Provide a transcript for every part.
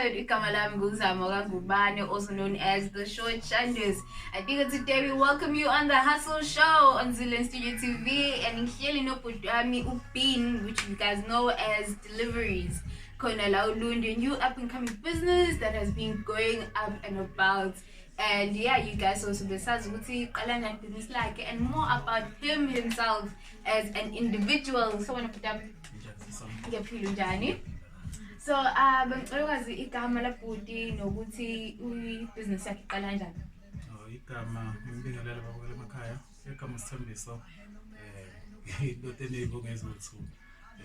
episode, igama lami nguZAMA NGUBANE, also known as the Short Shanders. I think today we welcome you on the Hustle Show on Zungu Studio TV, and ngihleli nobhutami uBean, which you guys know as Deliveries. Khona la uLundu, new up and coming business that has been going up and about. And yeah, you guys also besazi ukuthi qala ngani business lakhe and more about him himself as an individual. So bhutami ngiyaphila njani? So bengicela ukwazi igama labhuti nokuthi ubusiness yakhe iqala kanjani. Igama ngibingelela babukela emakhaya. Igama Sithembiso into eneyibongo ezothu.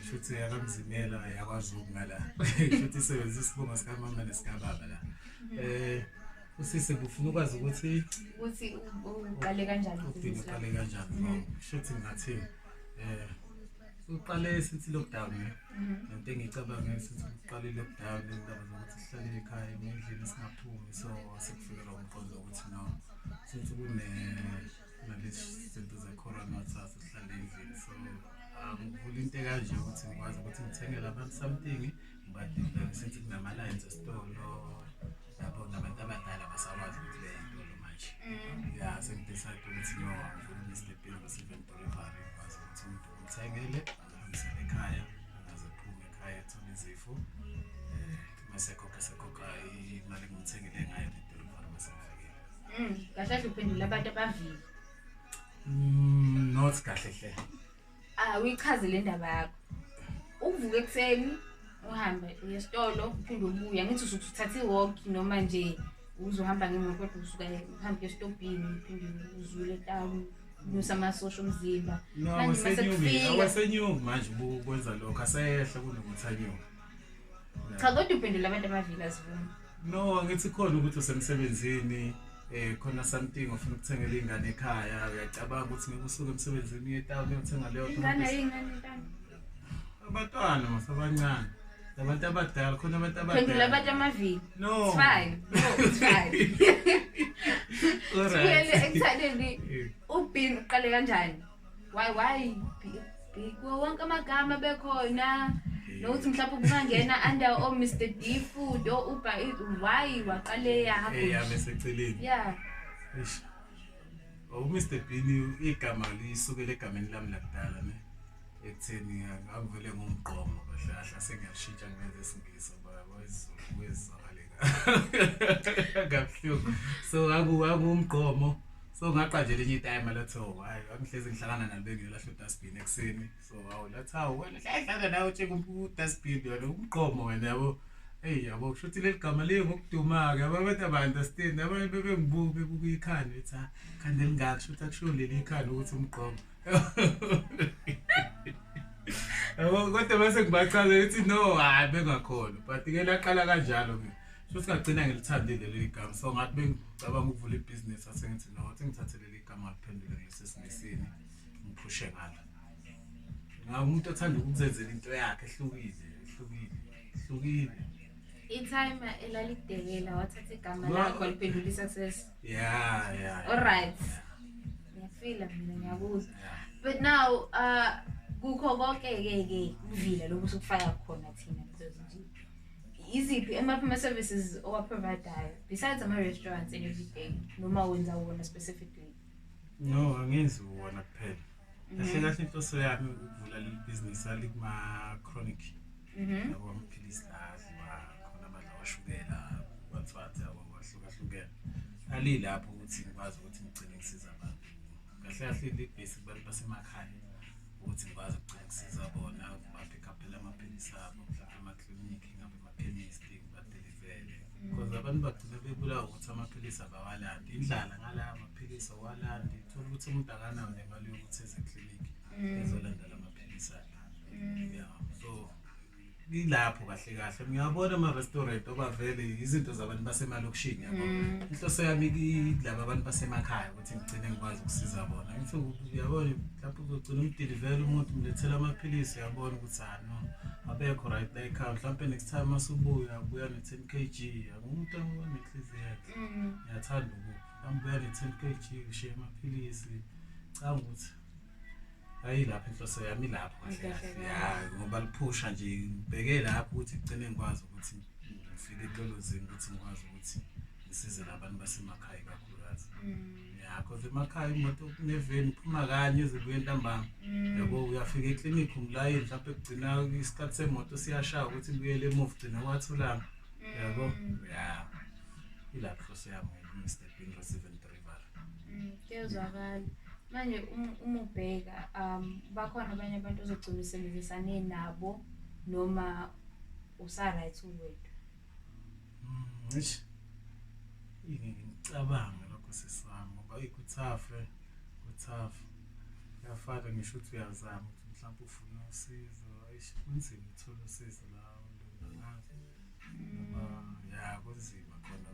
Futhi yakamzimela yakwaZungu ngala. Futhi isebenzisa isibongo sika mama nesikababa la. Usise kufuna ukwazi ukuthi uqale kanjani business lakho. Uqale kanjani? Futhi ngathi uqale sithi lockdown into engicabanga sithi uqale lockdown indaba zokuthi sihlale ekhaya endlini singaphumi so sekufikela umqondo ukuthi no sithi nalesi zinto ze-corona sathi sihlale endlini so ngivula into kanje ukuthi ngikwazi ukuthi ngithengele abantu something but sithi kunama-lines esitolo lapho nabantu abadala basakwazi ukuthi beye entolo manje ya sengidecide ukuthi no ngivula Mr. Bean ngo-7 February ngikwazi ukuthi umuntu ngithengele ngihambisele ekhaya ngazephume ekhaya ethole izifo masekhokha imali engithengele ngayo edolobheni masefikile. Kahle uphendula abantu abavile. Not kahle hle. Uyichaze le ndaba yakho. Uvuke ekseni uhambe uye esitolo uphinde ubuya ngithi usuthatha iwalk noma nje uzohamba ngemoto kodwa usuka uhambe estopini uphinde uzule town nosama social mzimba. Awasenyuki manje ukwenza lokho asehla kunokuthi anyuke. Cha kodwa uphendula abantu abavile asivuni. No ngithi khona ukuthi usemsebenzini khona something ofuna ukuthengela ingane ekhaya uyacabanga ukuthi ngeke usuke emsebenzini uye town uyothenga leyo nto. Ingane abantwana masabancane abantu abadala khona abantu abadala. Phendula abantu amavili. No. It's fine. No, it's fine. Alright. Excited uBean uqale kanjani? Why big wonke amagama bekhona nokuthi mhlawumbe ubungangena under Mr. D food Uber why waqale yakho? Meseceleni. Yeah. Eish. Mr. Bean igama lisukela egameni lami lakudala ne. Ekutheni angivele ngumgqomo kahle sengiyashintsha ngenze isingisi wezizaleka kabuhlungu so angumgqomo so ngaqanje lenye time latho hayi angihlezi ngihlangana nalibengile lahlo dustbin ekseni so latha wena hlala nawe utsheka dustbin yona umgqomo wena yabo yabo kushuthi leli gama liye ngokuduma ke abantu aba-understand abanye bebengibuka bebuka ikhanda ethi khanda elingaka kushuthi akusho leli ikhanda ukuthi umgqomo. Kodwa bese ngibachaza ukuthi no hayi bengakhona but ke laqala kanjalo ke futhi ngagcina ngilithandile leli gama so ngathi bengicabanga ukuvula ibusiness asengithi no ukuthi ngithathe leli gama ngiphendule ngesesingisini ngiphushe ngalo umuntu othanda ukuzenzela into yakhe ehlukile time elalidekela wathatha igama lakho liphendula success. Yeah. Alright. Ngiyafila mina ngiyakuzwa. But now kukho konke ke uvila lokho sokufaka khona thina because nje iziphi ama services owaprovidayo besides ama restaurants and everything noma wenza wona specifically? No angenzi wona kuphela. Kahle inhloso yami ukuvula le business ali kuma chronic. Yabo amaphilisi la khona abantu abashukela bathwatha abahlukahlukene. Ali lapho ukuthi ngikwazi ukuthi ngigcine ngisiza abantu. Kahle le basic abantu basemakhaya ukuthi ngikwazi ukugcina kusiza bona ba-pick up amaphilisi abo mhlawumbe amaklinikhi ngabe ama-chemist badelivele because abantu bagcina bebulawa ukuthi amaphilisi abawalandi indlala ngala amaphilisi awalandi uthola ukuthi umuntu akanayo nemali yokuthi eze eklinikhi ezolandela amaphilisi akhe so ilapho kahle ngiyabona ama-restaurant obavele izinto zabantu basemalokishini yabo inhloso yami ilaba abantu basemakhaya ukuthi ngigcine ngikwazi ukusiza bona ngithi uyabona lapho uzogcina umdelivele umuntu umlethela amaphilisi uyabona ukuthi no abekho right like mhlawumbe next time masubuya ubuya ne-10 kg ngumuntu onenhliziyo yakhe ngiyathanda ukubuya ne-10 kg ushiye amaphilisi cha ukuthi hayi lapho inhloso yami lapho kahle ngoba liphusha nje ngibheke lapho ukuthi ngicine ngikwazi ukuthi ngifike kulelo zinga ukuthi ngikwazi ukuthi ngisize labantu basemakhaya kakhulukazi. Yeah, because emakhaya imoto kuneveni iphuma kanye ezibuye ntambama. Yabo uyafika eklinikhi umlayini mhlawumbe kugcina isikhathi semoto siyashaya ukuthi ibuyele emuva ugcina wathulanga. Yabo yeah ilapho siyami Mr. Bean Receiving Delivery. Kuyezwakala. Manje uma ubheka bakhona abanye abantu ozogcina usebenzisane nabo noma usaright uwedwa. Eish. Ngicabanga lokho sisami ngoba ikuthafe kuthafe. Yafaka ngisho ukuthi uyazama ukuthi mhlawumbe ufuna usizo eish kunzima ukuthola usizo la ngazi. Noma ya kunzima khona.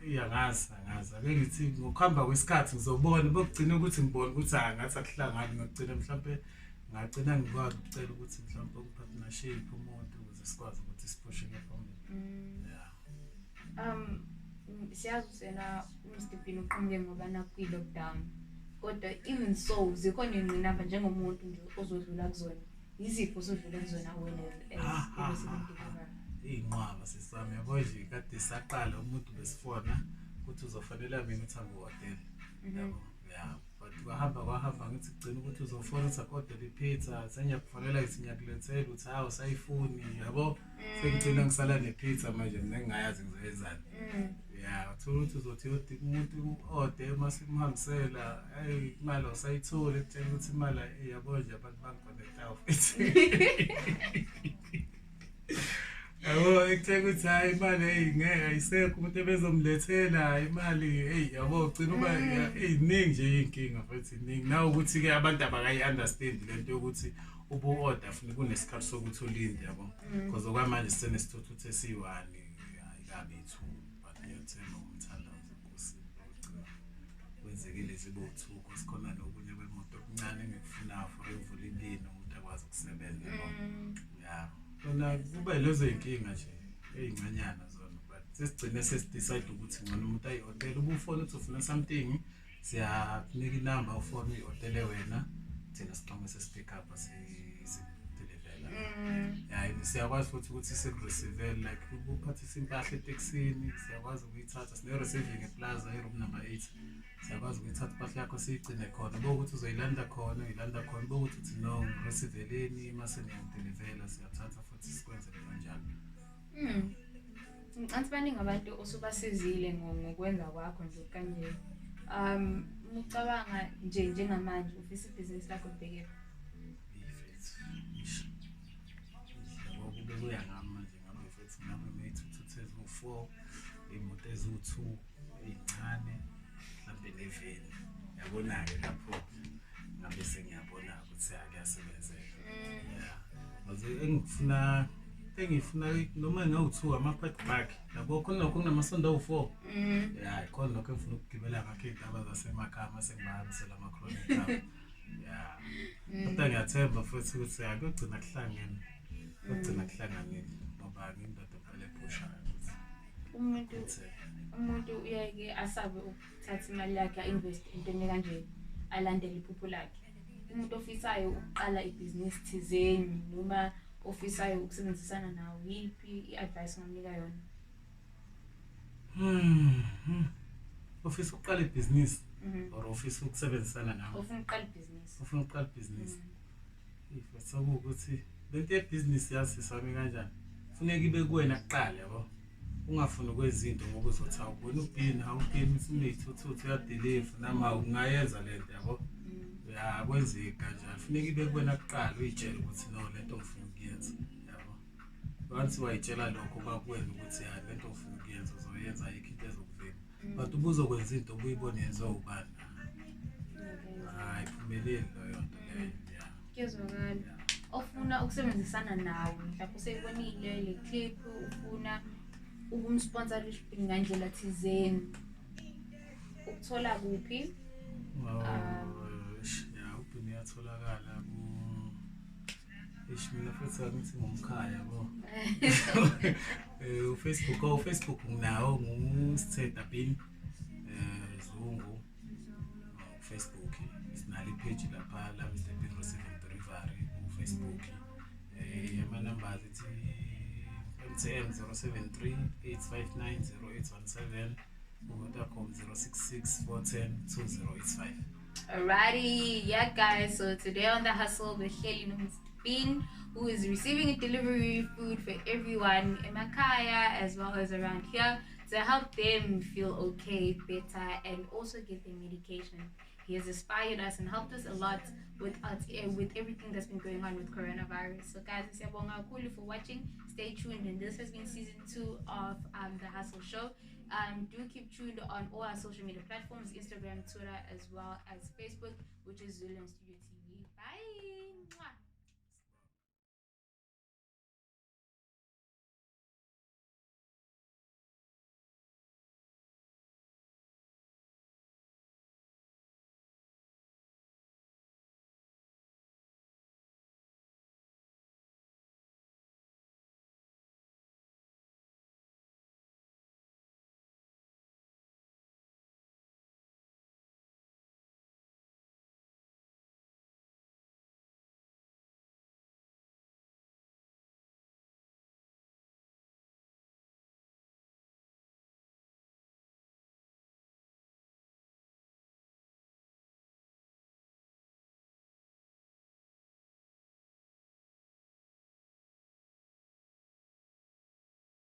Iyangazi ake ngithi ngokuhamba kwesikhathi ngizobona bokugcina ukuthi ngibone ukuthi ngathi akuhlangani ngagcina mhlawumbe ngagcina ngikwazi ukucela ukuthi mhlawumbe upartnership umuntu ukuze sikwazi ukuthi siphushe phambili. Yeah. Siyazi usena Mr. Bean uqhamuke ngoba nakwi lockdown. Kodwa even so zikhona ingqinamba njengomuntu nje ozodlula kuzona. Izipho osodlula kuzona wena as inqwaba sisami yabo nje kade saqala umuntu besifona ukuthi uzofanele mina uthanga hotel. Yabo yeah but kwahamba ngithi kugcina ukuthi uzofona usakodela ipizza sengiyakufonela isinyakulethela uthi hawu sayifuni yabo sengigcina ngisala nepizza manje mina ngingayazi ngizoyenzani. Yeah uthola ukuthi uzothi yodika umuntu order masimhambisela hey imali usayithola ekutshela ukuthi imali yabo nje abantu bangiconnecta off. Yabo ekuthe ukuthi hayi imali ngeke ayisekho umuntu ebezomlethela imali hey yabo ugcina uba iningi nje inkinga futhi iningi nawe ukuthi ke abantu abakayi understand lento ukuthi ubu order futhi kunesikhathi sokuthi ulinde yabo because okwamanje sisenesithuthu esiyi1 ayikabi 2 but ngiyathenga umthandazo nkosi ugcina wenzekile zibo2 because khona nokunye kwemoto okuncane engikufuna for imvula ilini umuntu akwazi ukusebenza yabo. Yeah kona kube lezo inkinga nje ezincanyana zona but sesigcine sesidecide ukuthi ngona umuntu ayihotel ubufona uthi ufuna something siyakunika inamba ufona ihotel wena thina siqhamuke sesipick up sideliver. Yeah siyakwazi futhi ukuthi sikureceive like uphathisa impahla eTexini siyakwazi ukuyithatha sine receiving eplaza eroom number 8 siyakwazi ukuyithatha impahla yakho siyigcine khona bokuthi uzoyilanda khona uyilanda khona bokuthi uthi no receiveleni mase niyadeliver siyathatha futhi sikwenze kanjalo. Anti baningi abantu osubasizile ngokwenza kwakho nje kanje. Ucabanga nje njengamanje ufisa ibhizinisi lakho libheke ngoba kuya ngamanje ngabe futhi ngabe mayithuthu ezu4 imoto ezu2 ezincane mhlambe neveni yabona ke lapho ngabe sengiyabona ukuthi akuyasebenzeka. Yeah manje engifuna noma ngawu2 ama-pack bag yabo khona lokho kunamasondo awu4. Yeah khona lokho engifuna ukugibela ngakho izindaba zasemakhaya mase ngibahambisela ama-chronic abo. Yeah kodwa ngiyathemba futhi ukuthi akugcina kuhlangene ngoba ngindoda vele ephusha ukuthi umuntu uyeke asabe ukuthatha imali yakhe invest into kanje alandele iphupho lakhe. Umuntu ofisayo ukuqala ibhizinisi thizeni noma ofisayo ukusebenzisana nawo yiphi iadvice ngamnika yona? Ofisa ukuqala ibhizinisi or ofisa ukusebenzisana nawo? Ufuna ukuqala ibhizinisi. Ifethu ukuthi lento yebhizinisi yazi sami kanjani kufuneka ibe kuwena kuqala yabo ungafuni ukwezinto ngoba uzothi awubona ubhini awubhini usuneyithuthu uyadeliver nama ungayenza lento yabo. Yeah kwenzeka kanjani kufuneka ibe kuwena kuqala uyitshela ukuthi no lento ngifuna ukuyenza yabo. Once wayitshela lokho bakuwena ukuthi ha lento ngifuna ukuyenza uzoyenza ayikho into ezokuvima but ubuzokwenza into ubuyibone yenziwa ubani. Hayi phumeleli leyo nto leyo. Yeah kuyezwakala. Ofuna ukusebenzisana nawe mhlawumbe useyibonile le clip ufuna ukumsponsorisha ngandlela thizeni ukuthola kuphi? Yeah ubhini yatholakala mina futhi ngithi ngomkhaya yabo. Facebook nginawo nguSthe Bean Zungu Facebook isinalo ipage lapha la Mr. Bean Receiving Delivery Facebook. Ama numbers ethi UTM 073 859 0817, Vodacom 066 410 2085. Alrighty, yeah, guys. So today on the hustle, we're hailing Mr. Bean, who is receiving a delivery food for everyone in Makaya as well as around here to help them feel okay, better, and also get their medication. He has inspired us and helped us a lot with us, with everything that's been going on with coronavirus. So, guys, siyabonga kakhulu for watching. Stay tuned, and this has been season 2 of the Hustle Show. Do keep tuned on all our social media platforms, Instagram, Twitter, as well as Facebook, which is Zulu Studio TV.